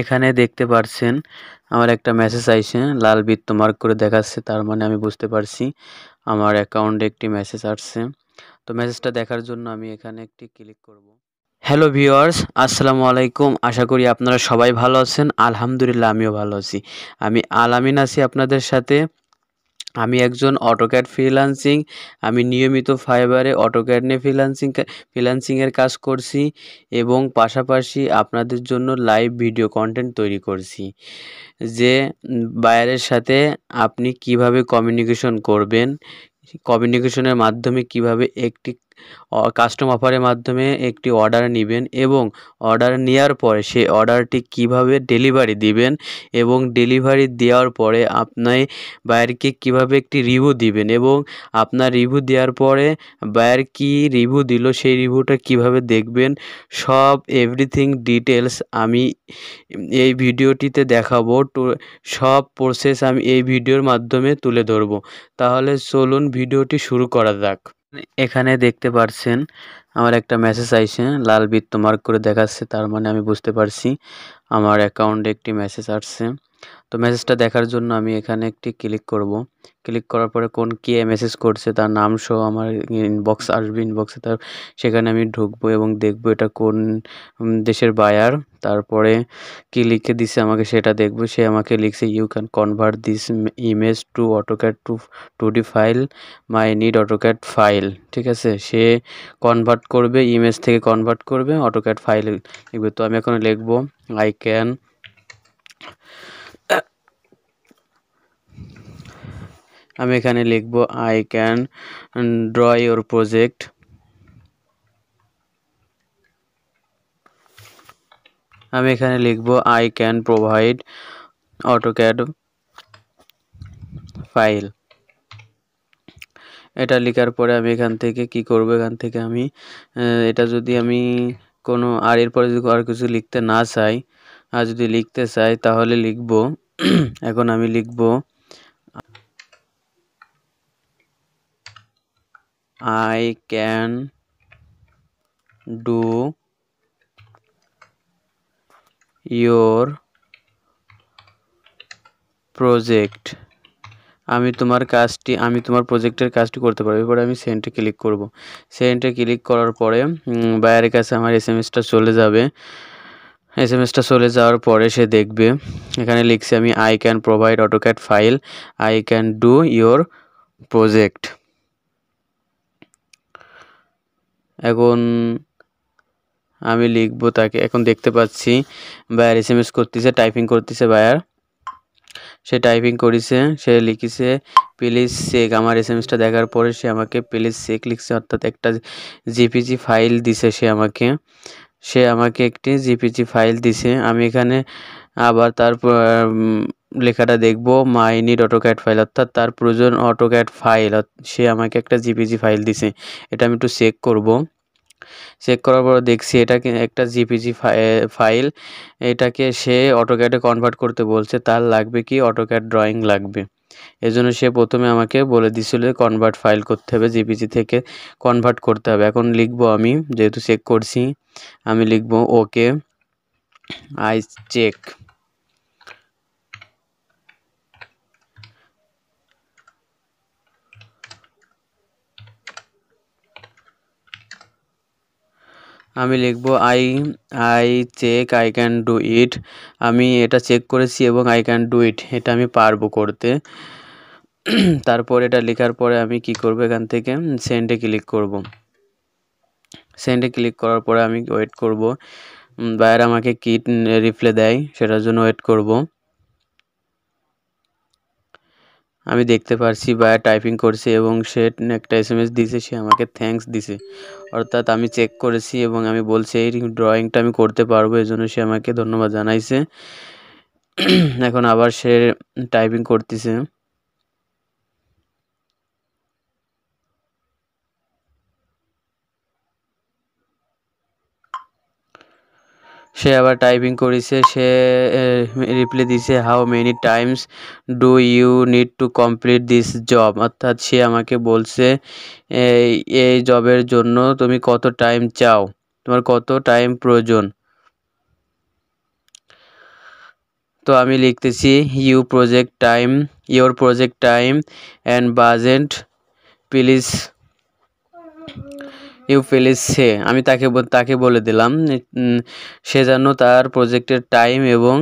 এখানে দেখতে পারছেন আমার একটা মেসেজ আইছে, লাল বৃত্ত মার্ক করে দেখাচ্ছে, তার মানে আমি বুঝতে পারছি আমার অ্যাকাউন্টে একটি মেসেজ আসছে। তো মেসেজটা দেখার জন্য আমি এখানে একটি ক্লিক করব। হ্যালো ভিউয়ার্স, আসসালামু আলাইকুম। আশা করি আপনারা সবাই ভালো আছেন। আলহামদুলিল্লাহ আমিও ভালো আছি। আমি আলামিন আছি আপনাদের সাথে। আমি একজন অটোক্যাড ফ্রিল্যান্সিং, আমি নিয়মিত ফাইবারে অটোক্যাড নিয়ে ফ্রিল্যান্সিংয়ের কাজ করছি এবং পাশাপাশি আপনাদের জন্য লাইভ ভিডিও কন্টেন্ট তৈরি করছি। যে বায়ারের সাথে আপনি কিভাবে কমিউনিকেশন করবেন, কমিউনিকেশনের মাধ্যমে কিভাবে একটি কাস্টম অফারের মাধ্যমে একটি অর্ডার নিবেন এবং অর্ডার নেওয়ার পরে সেই অর্ডারটি কিভাবে ডেলিভারি দিবেন এবং ডেলিভারি দেওয়ার পরে আপনি বায়ারকে কিভাবে একটি রিভিউ দিবেন এবং আপনার রিভিউ দেওয়ার পরে বায়ার কি রিভিউ দিল সেই রিভিউটা কিভাবে দেখবেন, সব এভরিথিং ডিটেলস আমি এই ভিডিওটিতে দেখাবো। সব প্রসেস আমি এই ভিডিওর মাধ্যমে তুলে ধরবো। তাহলে চলুন ভিডিওটি শুরু করা যাক। এখানে দেখতে পারছেন আমার একটা মেসেজ আইছে, লাল বৃত্ত মার্ক করে দেখাচ্ছে, তার মানে আমি বুঝতে পারছি আমার অ্যাকাউন্টে একটি মেসেজ আসছে। তো মেসেজটা দেখার জন্য আমি এখানে একটি ক্লিক করব। ক্লিক করার পরে কে মেসেজ করছে তার নাম সহ আমার ইনবক্স আসবে, ইনবক্সে সেখানে আমি ঢুকবো এবং দেখবো এটা কোন দেশের বায়ার। তারপরে কি লিখে দিছে আমাকে সেটা দেখবো। সে আমাকে লিখছে, you can convert this image to AutoCAD two D file, my need AutoCAD file. ঠিক আছে, সে কনভার্ট করবে, ইমেজ থেকে কনভার্ট করবে অটোক্যাড ফাইল লিখবে। তো আমি এখন লিখবো আই ক্যান আমি এখানে লিখব I can draw your project. আমি এখানে লিখব I can provide AutoCAD file. এটা লেখার পরে আমি এখান থেকে কি করব, এখান থেকে আমি এটা যদি আমি কোনো আর এরপরে যদি আর কিছু লিখতে না চাই, আর যদি লিখতে চাই তাহলে লিখব এখন আমি লিখব I can do your project। আমি তোমার প্রজেক্টের কাজটি করতে পারবো। এরপরে আমি সেন্ডে ক্লিক করব। সেন্ডে ক্লিক করার পরে বায়ারের কাছে আমার এসএমএসটা চলে যাবে। এসএমএসটা চলে যাওয়ার পরে সে দেখবে এখানে লিখছে আমি I can provide AutoCAD file, I can do your project. এখন আমি লিখবো তাকে, এখন দেখতে পাচ্ছি বায়ার এসএমএস করতেছে, টাইপিং করতেছে বায়ার। সে টাইপিং করেছে, সে লিখেছে প্লিজ চেক। আমার এসএমএসটা দেখার পরে সে আমাকে প্লিজ চেক লিখছে, অর্থাৎ একটা জিপিজি ফাইল দিছে সে আমাকে একটি জিপিজি ফাইল দিছে। আমি এখানে আবার তার লেখাটা দেখব মাই নিড অটোক্যাড ফাইল, অর্থাৎ তার প্রয়োজন অটোক্যাড ফাইল। সে আমাকে একটা জিপিজি ফাইল দিছে, এটা আমি একটু চেক করব। চেক করার পর দেখছি এটা একটা জিপিজি ফাইল, এটাকে সে অটোক্যাডে কনভার্ট করতে বলছে। তার লাগবে কি অটোক্যাড ড্রয়িং লাগবে, এজন্য সে প্রথমে আমাকে বলে দিছিল কনভার্ট ফাইল করতে হবে, জিপিজি থেকে কনভার্ট করতে হবে। এখন লিখব আমি, যেহেতু চেক করছি, আমি লিখব ওকে আই চেক। আমি লিখব I I check I can do it. আমি এটা চেক করেছি এবং আই ক্যান ডু ইট, এটা আমি পারবো করতে। তারপর এটা লেখার পরে আমি কি করব, এখান থেকে সেন্ডে ক্লিক করব। সেন্ডে ক্লিক করার পরে আমি ওয়েট করব বায়ার আমাকে কি রিপ্লাই দেয়, সেটার জন্য ওয়েট করব। আমি দেখতে পারছি বায়ার টাইপিং করছে এবং সে একটা এসএমএস দিয়েছে, সে আমাকে থ্যাঙ্কস দিছে। অর্থাৎ আমি চেক করেছি এবং আমি বলছি এই ড্রয়িংটা আমি করতে পারবো, এজন্য সে আমাকে ধন্যবাদ জানাইছে। এখন আবার সে টাইপিং করতেছে। সে আবার টাইপিং করেছে, সে রিপ্লাই দিছে how many times do you need to complete this job, অর্থাৎ সে আমাকে বলছে এই জবের জন্য তুমি কত টাইম চাও, তোমার কত টাইম প্রয়োজন। তো আমি লিখতেছি your project time and budget please সে আমি তাকে বলে দিলাম সে যেন তার প্রজেক্টের টাইম এবং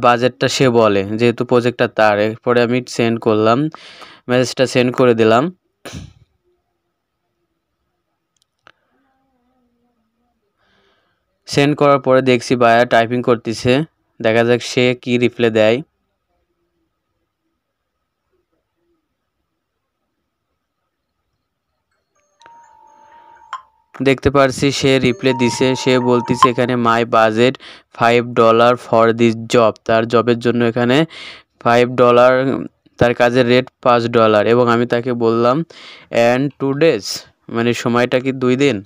বাজেটটা সে বলে, যেহেতু প্রজেক্টটা তার। এরপরে আমি সেন্ড করলাম, মেসেজটা সেন্ড করে দিলাম। সেন্ড করার পরে দেখছি বায়ার টাইপিং করতেছে, দেখা যাক সে কি রিপ্লাই দেয়। দেখতে পারছি সে রিপ্লাই দিছে, সে বলতেছে এখানে মাই বাজেট $5 ফর দিস জব, তার জবের জন্য এখানে $5, তার কাজের রেট $5। এবং আমি তাকে বললাম অ্যান্ড 2 days, মানে সময়টা কি 2 দিন।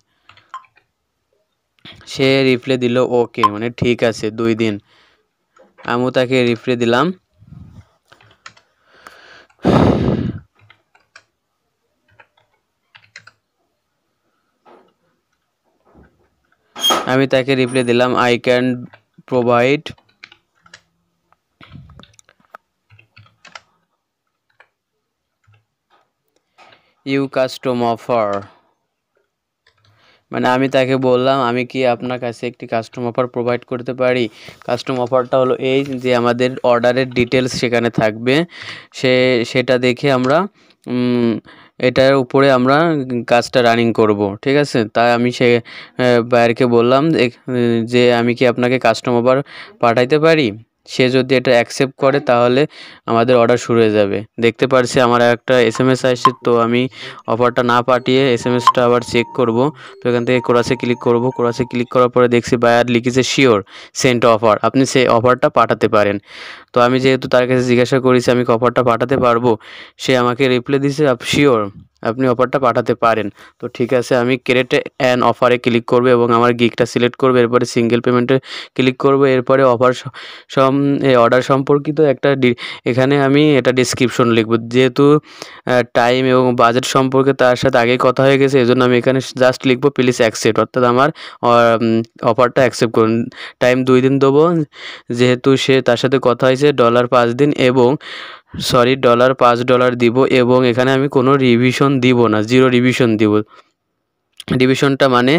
সে রিপ্লাই দিল ওকে, মানে ঠিক আছে 2 দিন। আমিও তাকে রিপ্লাই দিলাম। আমি তাকে রিপ্লাই দিলাম I can provide you custom offer, মানে আমি তাকে বললাম আমি কি আপনার কাছে একটি কাস্টম অফার প্রোভাইড করতে পারি। কাস্টম অফারটা হলো এই যে আমাদের অর্ডারের ডিটেলস সেখানে থাকবে, সেটা দেখে আমরা এটার উপরে আমরা কাজটা রানিং করব, ঠিক আছে। তাই আমি সে বায়ারকে বললাম যে আমি কি আপনাকে কাস্টম অফার পাঠাইতে পারি। সে যদি এটা অ্যাকসেপ্ট করে তাহলে আমাদের অর্ডার শুরু হয়ে যাবে। দেখতে পারছি আমার একটা SMS আসছে, তো আমি অফারটা না পাঠিয়ে SMSটা আবার চেক করব। তো এখান থেকে কোরাসে ক্লিক করব। কোরাসে ক্লিক করার পরে দেখছি বায়ার লিখেছে শিওর সেন্ড অফার, আপনি সেই অফারটা পাঠাতে পারেন। তো আমি যেহেতু তার কাছে জিজ্ঞাসা করেছি আমি কি অফারটা পাঠাতে পারবো, সে আমাকে রিপ্লাই দিয়েছে শিওর আপনি অফারটা পাঠাতে পারেন। তো ঠিক আছে, আমি ক্রিয়েট অ্যান অফারে ক্লিক করব এবং আমার গিগটা সিলেক্ট করব। এরপরে সিঙ্গেল পেমেন্টে ক্লিক করব। এরপরে অফার অর্ডার সম্পর্কিত একটা এখানে আমি এটা ডিসক্রিপশন লিখব, যেহেতু টাইম এবং বাজেট সম্পর্কে তার সাথে আগেই কথা হয়ে গেছে, এজন্য আমি এখানে জাস্ট লিখব প্লিজ অ্যাকসেপ্ট, অর্থাৎ আমার অফারটা অ্যাকসেপ্ট করুন। টাইম 2 দিন দেবো, যেহেতু সে তার সাথে কথা হয়েছে $5 দিন, এবং $5 দিব, এবং এখানে আমি কোনো রিভিশন দিব না, 0 রিভিশন দিব। রিভিশনটা মানে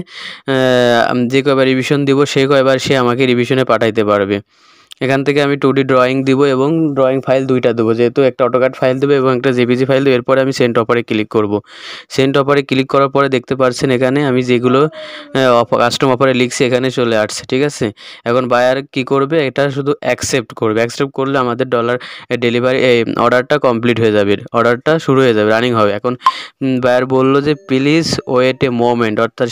যে কয়বার রিভিশন দিব সেই কয়বার সে আমাকে রিভিশনে পাঠাইতে পারবে। এখান থেকে আমি 2D ড্রয়িং দিব এবং ড্রয়িং ফাইল 2টা দেবো, যেহেতু একটা AutoCAD ফাইল দেবো এবং একটা JPG ফাইল দেবো। এরপরে আমি সেন্ড অফারে ক্লিক করব। সেন্ড অফারে ক্লিক করার পরে দেখতে পাচ্ছেন এখানে আমি যেগুলো কাস্টম অফারে লিখছি এখানে চলে আসছে, ঠিক আছে। এখন বায়ার কি করবে, এটা শুধু অ্যাকসেপ্ট করবে। অ্যাকসেপ্ট করলে আমাদের ডেলিভারি অর্ডারটা কমপ্লিট হয়ে যাবে, অর্ডারটা শুরু হয়ে যাবে, রানিং হবে। এখন বায়ার বলল যে প্লিজ ওয়েট এ মোমেন্ট, অর্থাৎ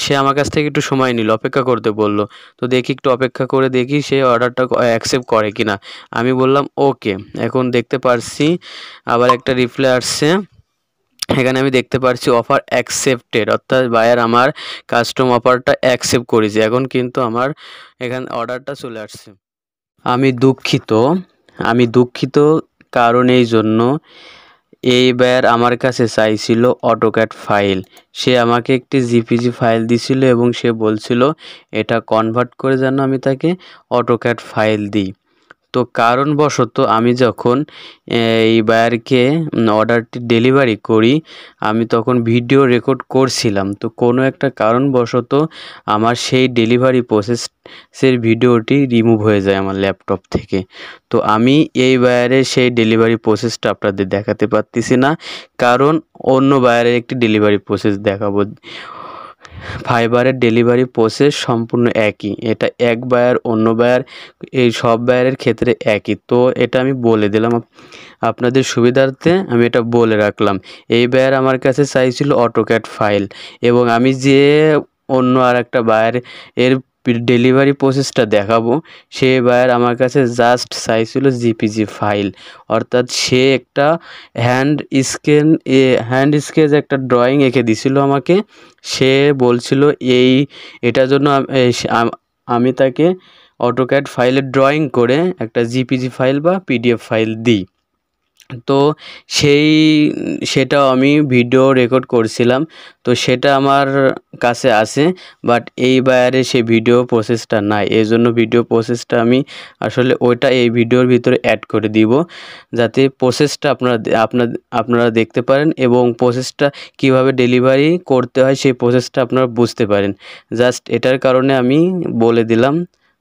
সে আমার কাছ থেকে একটু সময় নিল, অপেক্ষা করতে বলল। তো দেখি একটু অপেক্ষা করে দেখি সে অর্ডারটা অ্যাকসেপ্ট করে কিনা। আমি বললাম ওকে। এখন দেখতে পারছি আবার একটা রিপ্লাই আসছে, এখানে আমি দেখতে পাচ্ছি অফার অ্যাকসেপ্টেড, অর্থাৎ বায়ার আমার কাস্টম অফারটা অ্যাকসেপ্ট করেছে। এখন কিন্তু আমার এখানে অর্ডারটা চলে আসছে। আমি দুঃখিত কারণ এই জন্য এই বায়ার আমার কাছে চাইছিল AutoCAD ফাইল, সে আমাকে একটি JPG ফাইল দিছিল এবং সে বলছিল এটা কনভার্ট করে যেন আমি তাকে AutoCAD ফাইল দিই। তো কারণবশত আমি যখন এই বায়ারকে অর্ডারটি ডেলিভারি করি, আমি তখন ভিডিও রেকর্ড করছিলাম। তো কোনো একটা কারণবশত আমার সেই ডেলিভারি প্রসেসের ভিডিওটি রিমুভ হয়ে যায় আমার ল্যাপটপ থেকে। তো আমি এই বায়ারের সেই ডেলিভারি প্রসেসটা আপনাদের দেখাতে পারতেছি না, কারণ অন্য বায়ারের একটি ডেলিভারি প্রসেস দেখাবো। ফাইবারের ডেলিভারি প্রসেস সম্পূর্ণ একই, এটা এক বায়ার অন্য বায়ার এই সব বায়ারের ক্ষেত্রে একই। তো এটা আমি বলে দিলাম আপনাদের সুবিধার্থে, আমি এটা বলে রাখলাম। এই বায়ার আমার কাছে চাইছিল AutoCAD ফাইল, এবং আমি যে অন্য আর একটা বায়ার এর ডেলিভারি প্রসেসটা দেখাবো, সে বায়ার আমার কাছে জাস্ট চাইছিল JPG ফাইল, অর্থাৎ সে একটা হ্যান্ড স্কেচ একটা ড্রয়িং এঁকে দিছিল আমাকে। সে বলছিল এটার জন্য আমি তাকে AutoCAD ফাইলের ড্রয়িং করে একটা JPG ফাইল বা PDF ফাইল দিই। তো সেই সেটাও আমি ভিডিও রেকর্ড করছিলাম। তো সেটা আমার কাছে আছে, বাট এই বায়ারে সেই ভিডিও প্রসেসটা নাই। এজন্য ভিডিও প্রসেসটা আমি আসলে ওইটা এই ভিডিওর ভিতরে অ্যাড করে দিব, যাতে প্রসেসটা আপনারা দেখতে পারেন এবং প্রসেসটা কিভাবে ডেলিভারি করতে হয় সেই প্রসেসটা আপনারা বুঝতে পারেন। জাস্ট এটার কারণে আমি বলে দিলাম।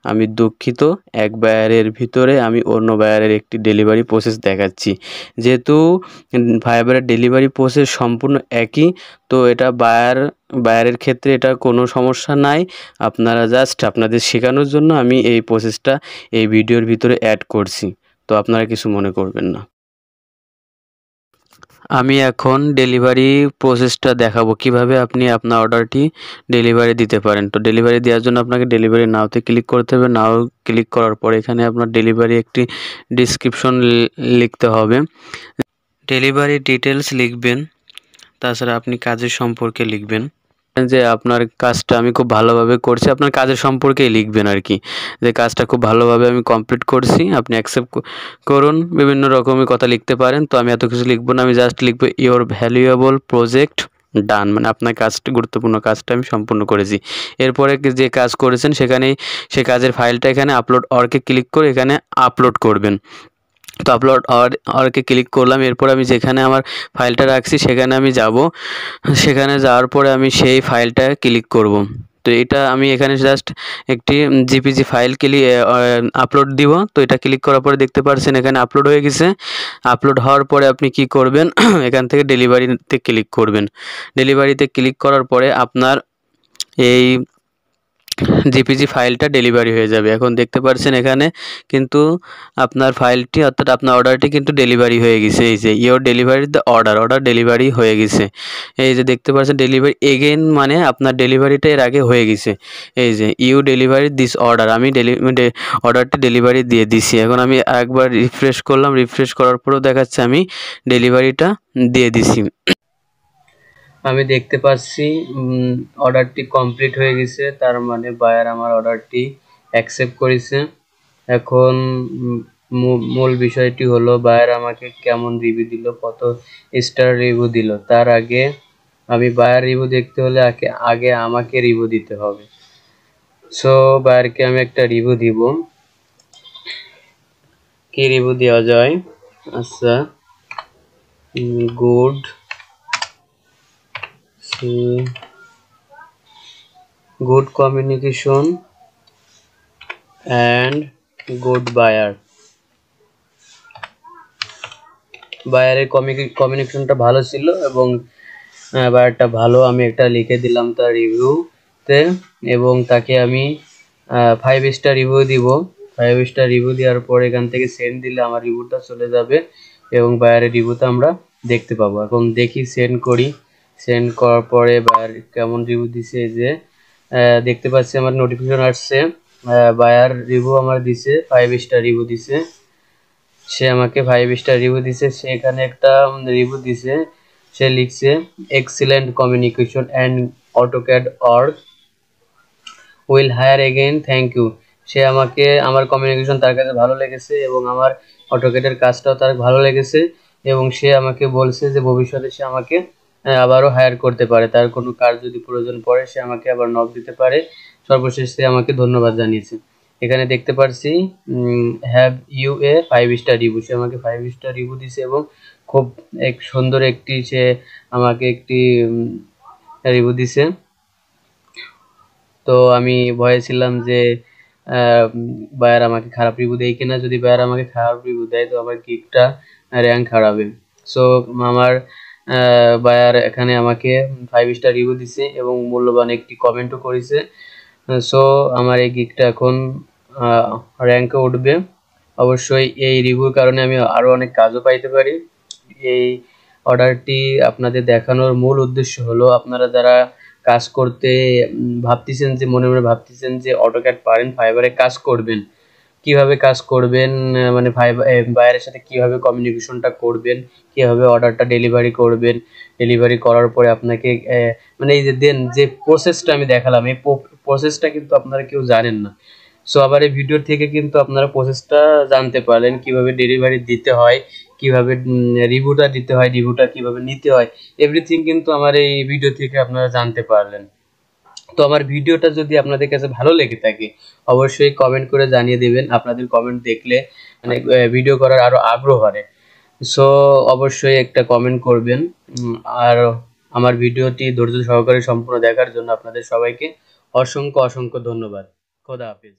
আমি দুঃখিত, এক বায়ারের ভিতরে আমি অন্য বায়ারের একটি ডেলিভারি প্রসেস দেখাচ্ছি। যেহেতু ফাইবারের ডেলিভারি প্রসেস সম্পূর্ণ একই, তো এটা বায়ারের ক্ষেত্রে এটা কোনো সমস্যা নাই। আপনারা জাস্ট আপনাদের শেখানোর জন্য আমি এই প্রসেসটা এই ভিডিওর ভিতরে অ্যাড করছি। তো আপনারা কিছু মনে করবেন না। আমি এখন ডেলিভারি প্রসেসটা দেখাবো, কিভাবে আপনি আপনার অর্ডারটি ডেলিভারি দিতে পারেন। তো ডেলিভারি দেওয়ার জন্য আপনাকে ডেলিভারি নাওতে ক্লিক করতে হবে। নাও ক্লিক করার পর এখানে আপনার ডেলিভারি একটি ডিসক্রিপশন লিখতে হবে। ডেলিভারি ডিটেলস লিখবেন, তাছাড়া আপনি কাজের সম্পর্কে লিখবেন যে আপনার কাজটা আমি খুব ভালোভাবে করছি, আপনার কাজের সম্পর্কেই লিখবেন আর কি, যে কাজটা খুব ভালোভাবে আমি কমপ্লিট করছি, আপনি অ্যাকসেপ্ট করুন। বিভিন্ন রকমের কথা লিখতে পারেন। তো আমি এত কিছু লিখবো না, আমি জাস্ট লিখবো ইওর ভ্যালুয়েবল প্রজেক্ট ডান, মানে আপনার কাজটা, গুরুত্বপূর্ণ কাজটা আমি সম্পূর্ণ করেছি। এরপরে যে কাজ করেছেন সেখানেই সে কাজের ফাইলটা এখানে আপলোড অরকে ক্লিক করে এখানে আপলোড করবেন। তো আপলোড অরকে ক্লিক করলাম। এরপর আমি যেখানে আমার ফাইলটা রাখছি সেখানে আমি যাব। সেখানে যাওয়ার পরে আমি সেই ফাইলটা ক্লিক করব। তো এটা আমি এখানে জাস্ট একটি জিপিজি ফাইল আপলোড দিব। তো এটা ক্লিক করার পরে দেখতে পাচ্ছেন এখানে আপলোড হয়ে গেছে। আপলোড হওয়ার পরে আপনি কি করবেন, এখান থেকে ডেলিভারিতে ক্লিক করবেন। ডেলিভারিতে ক্লিক করার পরে আপনার এই জিপিজি ফাইলটা ডেলিভারি হয়ে যাবে। এখন দেখতে পাচ্ছেন এখানে কিন্তু আপনার ফাইলটি, অর্থাৎ আপনার অর্ডারটি কিন্তু ডেলিভারি হয়ে গেছে। এই যে your delivery the order delivery হয়ে গেছে। এই যে দেখতে পাচ্ছেন ডেলিভারি এগেইন, মানে আপনার ডেলিভারিটা এর আগে হয়ে গেছে। এই যে ইউ ডেলিভারি দিস অর্ডার, আমি অর্ডারটি ডেলিভারি দিয়ে দিছি। এখন আমি একবার রিফ্রেশ করলাম, রিফ্রেশ করার পরেও দেখাচ্ছে আমি ডেলিভারিটা দিয়ে দিছি। আমি দেখতে পাচ্ছি অর্ডারটি কমপ্লিট হয়ে গেছে, তার মানে বায়ার আমার অর্ডারটি অ্যাকসেপ্ট করেছে। এখন মূল বিষয়টি হলো বায়ার আমাকে কেমন রিভিউ দিল, কত স্টার রিভিউ দিল। তার আগে আমি বায়ার রিভিউ দেখতে হলে আগে আমাকে রিভিউ দিতে হবে। সো বায়ারকে আমি একটা রিভিউ দিব। কি রিভিউ দেওয়া যায়? আচ্ছা, গুড কমিউনিকেশন অ্যান্ড গুড বায়ারের কমিউনিকেশনটা ভালো ছিল এবং বায়ারটা ভালো, আমি একটা লিখে দিলাম তার রিভিউতে এবং তাকে আমি 5 স্টার রিভিউ দিব। 5 স্টার রিভিউ দেওয়ার পর এখান থেকে সেন্ড দিলে আমার রিভিউটা চলে যাবে এবং বায়ারের রিভিউটা আমরা দেখতে পাবো। এখন দেখি, সেন্ড করি। সেন্ড করার পরে বায়ার কেমন রিভিউ দিছে, যে দেখতে পাচ্ছি আমার নোটিফিকেশন আসছে। বায়ার রিভিউ আমার দিছে 5 স্টার রিভিউ দিছে। সে আমাকে 5 স্টার রিভিউ দিছে। সে এখানে একটা রিভিউ দিছে, সে লিখছে excellent communication and AutoCAD org will hire again, thank you. সে আমাকে, আমার কমিউনিকেশন তার কাছে ভালো লেগেছে এবং আমার অটোক্যাডের কাজটাও তার ভালো লেগেছে এবং সে আমাকে বলছে যে ভবিষ্যতে সে আমাকে আবারও হায়ার করতে পারে, তার কোনো কাজ যদি প্রয়োজন পড়ে সে আমাকে আবার নক দিতে পারে। সর্বশেষ সে আমাকে ধন্যবাদ জানিয়েছে। এখানে দেখতে পাচ্ছি have you a 5 star review, সে আমাকে 5 স্টার রিভিউ দিছে এবং খুব সুন্দর একটি সে আমাকে একটি রিভিউ দিছে। তো আমি ভয়ে ছিলাম যে বায়ার আমাকে খারাপ রিভিউ দেয় কিনা। যদি বায়ার আমাকে খারাপ রিভিউ দেয় তো আমার গিগটা র্যাঙ্ক হারাবে। সো আমার বায়ার এখানে আমাকে 5 স্টার রিভিউ দিছে এবং মূল্যবান একটি কমেন্টও করেছে। সো আমার এই গিগটা এখন র্যাঙ্কে উঠবে। অবশ্যই এই রিভিউর কারণে আমি আরও অনেক কাজও পাইতে পারি। এই অর্ডারটি আপনাদের দেখানোর মূল উদ্দেশ্য হলো, আপনারা যারা কাজ করতে ভাবতেছেন, যে মনে মনে ভাবতেছেন যে অটোক্যাড পারেন, ফাইবারে কাজ করবেন, কিভাবে কাজ করবেন, মানে বায়ারের সাথে কিভাবে কমিউনিকেশনটা করবেন, কিভাবে অর্ডারটা ডেলিভারি করবেন, ডেলিভারি করার পরে আপনাকে মানে এই যে দেন যে প্রসেসটা আমি দেখালাম, এই প্রসেসটা কিন্তু আপনারা কেউ জানেন না। সো আবার এই ভিডিও থেকে কিন্তু আপনারা প্রসেসটা জানতে পারলেন, কিভাবে ডেলিভারি দিতে হয়, কিভাবে রিভিউটা দিতে হয়, রিভিউটা কিভাবে নিতে হয়, এভরিথিং কিন্তু আমার এই ভিডিও থেকে আপনারা জানতে পারলেন। তো আমার ভিডিওটা যদি আপনাদের কাছে ভালো লেগে থাকে অবশ্যই কমেন্ট করে জানিয়ে দিবেন। আপনাদের কমেন্ট দেখলে মানে ভিডিও করার আরো আগ্রহ বাড়ে। সো অবশ্যই একটা কমেন্ট করবেন। আর আমার ভিডিওটি ধৈর্য সহকারে সম্পূর্ণ দেখার জন্য আপনাদের সবাইকে অসংখ্য অসংখ্য ধন্যবাদ। খোদা হাফেজ।